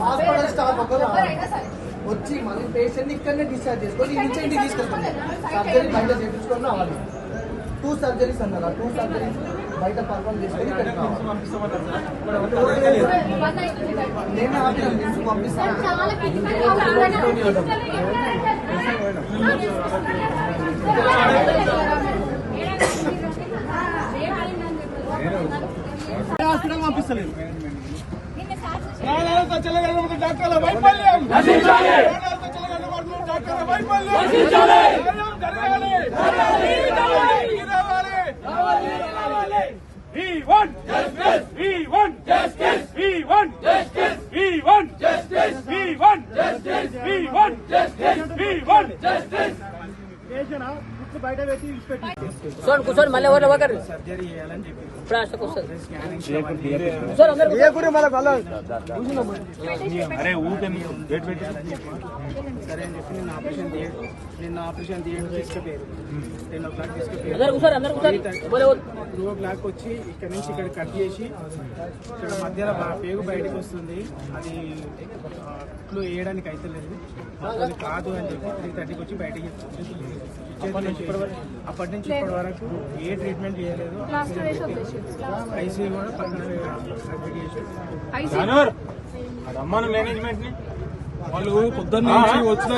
Hospital staff వచ్చి మళ్ళీ patient ఇక్కడనే డిశ్చార్జ్ చేసుకొని ఇంటికి తీసుకెళ్తాను. సర్జరీ బయట చేయించుకొని రావాలి. 2 సర్జరీస్ అన్నారు. 2 సర్జరీస్ బయట పర్ఫార్మ్ చేసుకొని నేను పంపిస్తాను. హాస్పిటల్ పంపిస్తలేదు. డాక్టర్ల వైఫల్యం డాక్టర్ల వైఫల్యం We want justice. We want justice. We want justice. We want justice. We want justice. We want justice. We want justice. కేజనా గుట్టు బయట పెట్టి ఇస్పెట్టి కూర్చోండి మళ్ళీ ఎవరు వగర్ సర్జరీ చేయాలని చెప్పి ఇప్పుడు ఆశకు వస్తుంది. కూర్చోండి అందరూ ఏ గురి మళ్ళీ అరే ఊకే వెయిట్ వెయిట్ సరే అని చెప్పి నిన్న ఆపరేషన్ తీయడం తీసుకుపోయారు. 10 o'clock తీసుకుపోయారు. 2 o'clock వచ్చి ఇక్కడ నుంచి ఇక్కడ కట్ చేసి ఇక్కడ మధ్యలో పేగు బయటకు వస్తుంది. అది కుట్లు వేయడానికి అయితే లేదు, అది కాదు అని చెప్పి 3:30కి వచ్చి బయటకి అప్పటి నుంచి ఇప్పటి వరకు ఏ ట్రీట్మెంట్ చేయలేదు. ఐసీయూ కూడా పక్కన అడ్మిట్ చేశారు. రమ్మను మేనేజ్మెంట్ ని వాళ్ళు పొద్దున్న వచ్చినా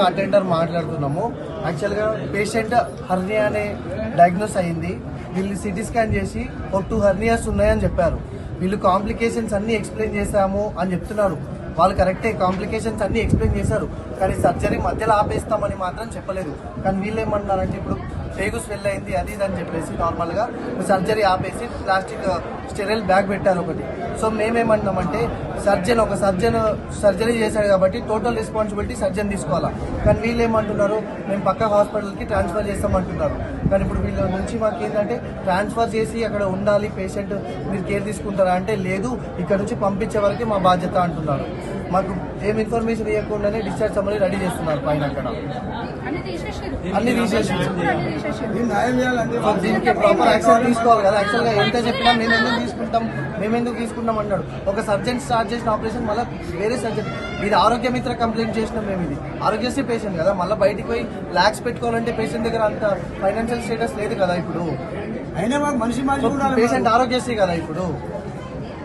అటెండర్ మాట్లాడుతున్నాము. యాక్చువల్గా పేషెంట్ హర్నియా అనే డయాగ్నోస్ అయింది. వీళ్ళు సిటీ స్కాన్ చేసి ఒక 2 హర్నియాస్ ఉన్నాయని చెప్పారు. వీళ్ళు కాంప్లికేషన్స్ అన్ని ఎక్స్ప్లెయిన్ చేశాము అని చెప్తున్నారు. వాళ్ళు కరెక్టే, కాంప్లికేషన్స్ అన్ని ఎక్స్ప్లెయిన్ చేశారు, కానీ సర్జరీ మధ్యలో ఆపేస్తామని మాత్రం చెప్పలేదు. కానీ వీళ్ళు ఏమన్నారంటే ఇప్పుడు పేగు స్వెల్ అయింది అది ఇది అని చెప్పేసి నార్మల్గా సర్జరీ ఆపేసి ప్లాస్టిక్ స్టెరైల్ బ్యాగ్ పెట్టారు ఒకటి. సో మేమేమన్నామంటే ఒక సర్జన్ సర్జరీ చేశాడు కాబట్టి టోటల్ రెస్పాన్సిబిలిటీ సర్జన్ తీసుకోవాలా. కానీ వీళ్ళు ఏమంటున్నారు, మేము పక్క హాస్పిటల్కి ట్రాన్స్ఫర్ చేస్తామంటున్నారు. కానీ ఇప్పుడు వీళ్ళ నుంచి మాకు ఏంటంటే ట్రాన్స్ఫర్ చేసి అక్కడ ఉండాలి పేషెంట్, మీరు కేర్ తీసుకుంటారా అంటే లేదు, ఇక్కడ నుంచి పంపించే వరకే మా బాధ్యత అంటున్నారు. మాకు ఏం ఇన్ఫర్మేషన్ ఇవ్వకుండానే డిశ్చార్జ్ అమలు రెడీ చేస్తున్నారు పైన. అక్కడ అన్ని తీసేసి దీనికి ప్రాపర్ యాక్షన్ తీసుకోవాలి కదా. యాక్చువల్గా ఎంత చెప్పినా మేమెందుకు తీసుకుంటాం అన్నాడు. ఒక సర్జన్ స్టార్ట్ చేసిన ఆపరేషన్ మళ్ళీ వేరే సర్జన్, ఇది ఆరోగ్య మిత్ర కంప్లైంట్ చేసినాం మేము. ఇది ఆరోగ్యశ్రీ పేషెంట్ కదా, మళ్ళీ బయటికి పోయి ల్యాక్స్ పెట్టుకోవాలంటే పేషెంట్ దగ్గర అంత ఫైనాన్షియల్ స్టేటస్ లేదు కదా ఇప్పుడు. అయినా మనిషి పేషెంట్ ఆరోగ్యశ్రీ కదా ఇప్పుడు.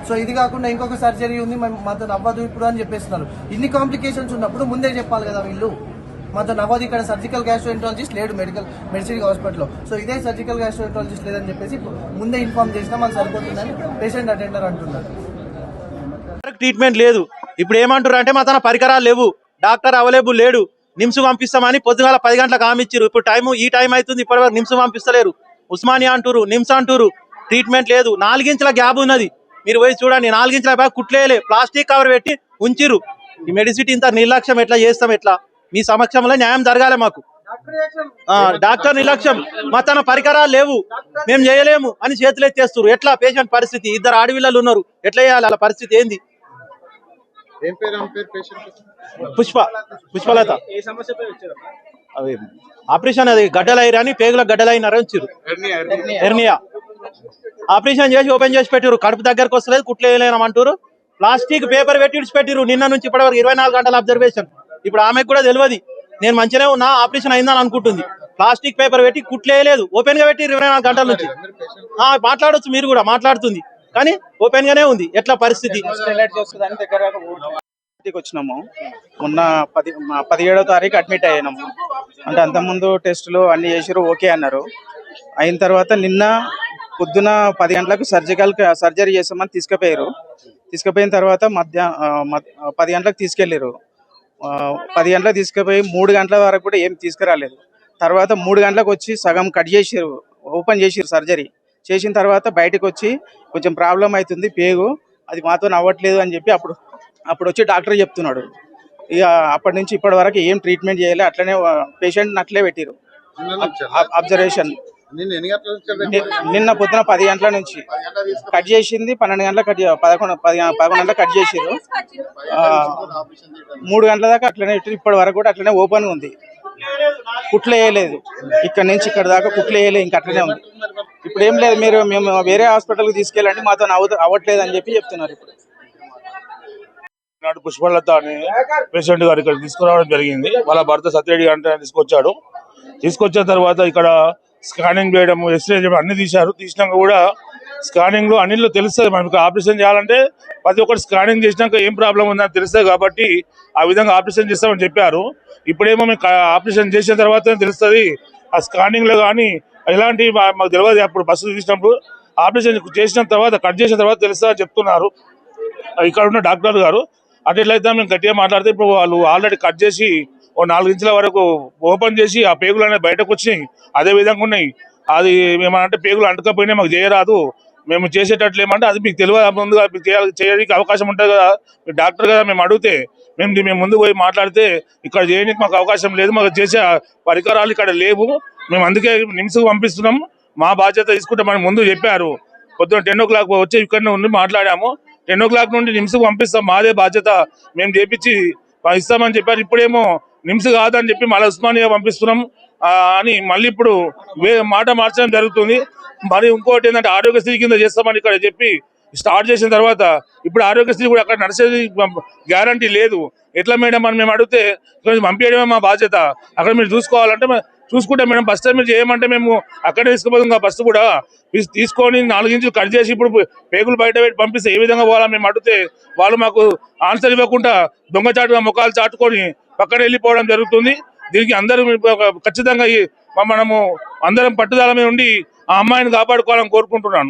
సో ఇది కాకుండా ఇంకొక సర్జరీ ఉంది, మాతో నవ్వదు ఇప్పుడు అని చెప్పేస్తున్నారు. ఇన్ని కాంప్లికేషన్స్ ఉన్నప్పుడు ముందే చెప్పాలి కదా వీళ్ళు. మాతో నవ్వదు, ఇక్కడ సర్జికల్ గ్యాస్ట్రోఎంట్రాలజిస్ట్ లేడు మెడిసిన్ హాస్పిటల్లో. సో ఇదే సర్జికల్ గ్యాస్ట్రోఎంట్రాలజిస్ట్ లేదని చెప్పేసి ముందే ఇన్ఫార్మ్ చేసినా మనకు సరిపోతుందని పేషెంట్ అటెండర్ అంటున్నారు. ట్రీట్మెంట్ లేదు. ఇప్పుడు ఏమంటారు అంటే మా తన పరికరాలు లేవు, డాక్టర్ అవైలబుల్ లేడు, నిమ్స్ పంపిస్తామని పొద్దుగాల 10 గంటలకు హామీ ఇచ్చారు. ఇప్పుడు ఈ టైం అవుతుంది, ఇప్పటివరకు నిమ్స్ పంపిస్తలేరు. ఉస్మానియా అంటారు, నిమ్స్ అంటారు, ట్రీట్మెంట్ లేదు. 4 ఇంచుల గ్యాప్ ఉన్నది, మీరు పోయి చూడండి. 4 ఇంచుల బ్యాగ్ కుట్లేలే, ప్లాస్టిక్ కవర్ పెట్టి ఉంచిరు. ఈ మెడిసిటీ ఇంత నిర్లక్ష్యం ఎట్లా చేస్తాం? ఎట్లా? మీ సమక్షంలో న్యాయం జరగాలి మాకు. డాక్టర్ నిర్లక్ష్యం, మా తన పరికరాలు లేవు, మేము చేయలేము అని చేతులు ఎత్తేస్తారు. ఎట్లా పేషెంట్ పరిస్థితి? 2 ఆడపిల్లలు ఉన్నారు, ఎట్లా చేయాలి? వాళ్ళ పరిస్థితి ఏంది? పుష్పలత. అవి ఆపరేషన్, అది గడ్డలైరని, పేగుల గడ్డలైనారని వచ్చారు. హెర్నియా ఆపరేషన్ చేసి ఓపెన్ చేసి పెట్టారు. కడుపు దగ్గరకు వస్తలేదు, కుట్లేయలేమంటారు. ప్లాస్టిక్ పేపర్ పెట్టి విడిచిపెట్టిరు. నిన్న నుంచి ఇప్పటివరకు 24 గంటల అబ్జర్వేషన్. ఇప్పుడు ఆమెకు కూడా తెలియదు, నేను మంచిగానే ఉన్నా, ఆపరేషన్ అయిందని అనుకుంటుంది. ప్లాస్టిక్ పేపర్ పెట్టి కుట్లేయలేదు, ఓపెన్ గా పెట్టి 24 గంటల నుంచి. మాట్లాడొచ్చు, మీరు కూడా మాట్లాడుతుంది. కానీ ఓపెన్ గానే ఉంది. ఎట్లా పరిస్థితి? హైలైట్ చేసుకుందని దగ్గర ఊటీకి వచ్చినాము. మొన్న 17వ తారీఖు అడ్మిట్ అయ్యాము. అంటే అంతకుముందు టెస్టులు అన్ని చేసిరు, ఓకే అన్నారు. అయిన తర్వాత నిన్న పొద్దున 10 గంటలకు సర్జరీ చేసామని తీసుకుపోయిన తర్వాత 10 గంటలకు తీసుకెళ్ళారు. 10 గంటలకు తీసుకుపోయి 3 గంటల వరకు కూడా ఏం తీసుకురాలేదు. తర్వాత 3 గంటలకు వచ్చి సగం కట్ చేసిరు, ఓపెన్ చేసిరు. సర్జరీ చేసిన తర్వాత బయటకు వచ్చి కొంచెం ప్రాబ్లం అవుతుంది పేగు, అది మాతో అవ్వట్లేదు అని చెప్పి అప్పుడు వచ్చి డాక్టర్ చెప్తున్నాడు. ఇక అప్పటి నుంచి ఇప్పటి వరకు ఏం ట్రీట్మెంట్ చేయాలి, అట్లనే పేషెంట్ అట్లే పెట్టిరు అబ్జర్వేషన్. నిన్న పొద్దున 10 గంటల నుంచి కట్ చేసింది, 12 గంటలకు 11 గంటలకు కట్ చేసిరు. 3 గంటల దాకా అట్లనే ఇప్పటి వరకు కూడా అట్లనే ఓపెన్ ఉంది, కుట్లు వేయలేదు. ఇక్కడ నుంచి ఇక్కడ దాకా కుట్లు వేయలేదు, ఇంకా అట్లనే ఉంది. ఇప్పుడు ఏం లేదు, మేము వేరే హాస్పిటల్కి తీసుకెళ్ళండి, మాతో అవ్వట్లేదు అని చెప్పి చెప్తున్నారు. ఇప్పుడు నాడు పుష్పలత అని పేషెంట్ గారు ఇక్కడ తీసుకురావడం జరిగింది. వాళ్ళ భర్త సత్యరెడ్డి అంటే తీసుకొచ్చిన తర్వాత ఇక్కడ స్కానింగ్ చేయడం, ఎక్స్రే చేయడం అన్ని తీసినాక కూడా స్కానింగ్ లో అన్నిలో తెలుస్తుంది. మనకి ఆపరేషన్ చేయాలంటే ప్రతి ఒక్కటి స్కానింగ్ చేసినాక ఏం ప్రాబ్లం ఉందని తెలుస్తుంది. కాబట్టి ఆ విధంగా ఆపరేషన్ చేస్తామని చెప్పారు. ఇప్పుడేమో మేము ఆపరేషన్ చేసిన తర్వాత తెలుస్తుంది. ఆ స్కానింగ్ లో కానీ ఎలాంటి మాకు తెలియదు. అప్పుడు బస్సు తీసినప్పుడు ఆపరేషన్ చేసిన తర్వాత కట్ చేసిన తర్వాత తెలుస్తుందని చెప్తున్నారు ఇక్కడ ఉన్న డాక్టర్ గారు. అట్లయితే మేము గట్టిగా మాట్లాడితే ఇప్పుడు వాళ్ళు ఆల్రెడీ కట్ చేసి 4 ఇంచుల వరకు ఓపెన్ చేసి ఆ పేగులు అనేది బయటకు వచ్చినాయి. అదే విధంగా ఉన్నాయి. అది ఏమంటే పేగులు అంటకపోయినా మాకు చేయరాదు, మేము చేసేటట్లు ఏమంటే అది మీకు తెలియదు, ముందుగా చేయడానికి అవకాశం ఉంటుంది కదా, మీరు డాక్టర్ కదా. మేము అడిగితే మేము ముందు పోయి మాట్లాడితే ఇక్కడ చేయడానికి మాకు అవకాశం లేదు, మాకు చేసే పరికరాలు ఇక్కడ లేవు, మేము అందుకే నిమ్స్కు పంపిస్తున్నాం, మా బాధ్యత తీసుకుంటామని ముందు చెప్పారు. పొద్దున్న 10 o'clock వచ్చి ఇక్కడ ఉండి మాట్లాడాము. 10 o'clock నుండి నిమ్స్కు పంపిస్తాం, మాదే బాధ్యత, మేము చేపించి ఇస్తామని చెప్పారు. ఇప్పుడేమో నిమ్స్ కాదని చెప్పి మళ్ళీ ఉస్మానియా పంపిస్తున్నాం అని మళ్ళీ ఇప్పుడు మాట మార్చడం జరుగుతుంది. మరి ఇంకోటి ఏంటంటే ఆరోగ్యశ్రీ కింద చేస్తామని ఇక్కడ చెప్పి స్టార్ట్ చేసిన తర్వాత ఇప్పుడు ఆరోగ్యశ్రీ కూడా అక్కడ నడిచేది గ్యారంటీ లేదు. ఎట్లా మేడం అని మేము అడిగితే పంపించడమే మా బాధ్యత, అక్కడ మీరు చూసుకోవాలంటే చూసుకుంటే మేడం ఫస్ట్ టైం మీరు చేయమంటే మేము అక్కడే తీసుకుపోతాం. బస్సు కూడా తీసుకొని 4 ఇంచులు కట్ చేసి ఇప్పుడు పేగులు బయట పెట్టి పంపిస్తే ఏ విధంగా పోవాలా మేము అడిగితే వాళ్ళు మాకు ఆన్సర్ ఇవ్వకుండా దొంగచాటుగా ముఖాలు చాటుకొని పక్కన వెళ్ళిపోవడం జరుగుతుంది. దీనికి అందరూ ఖచ్చితంగా మనము అందరం పట్టుదల మీద ఉండి ఆ అమ్మాయిని కాపాడుకోవాలని కోరుకుంటున్నాను.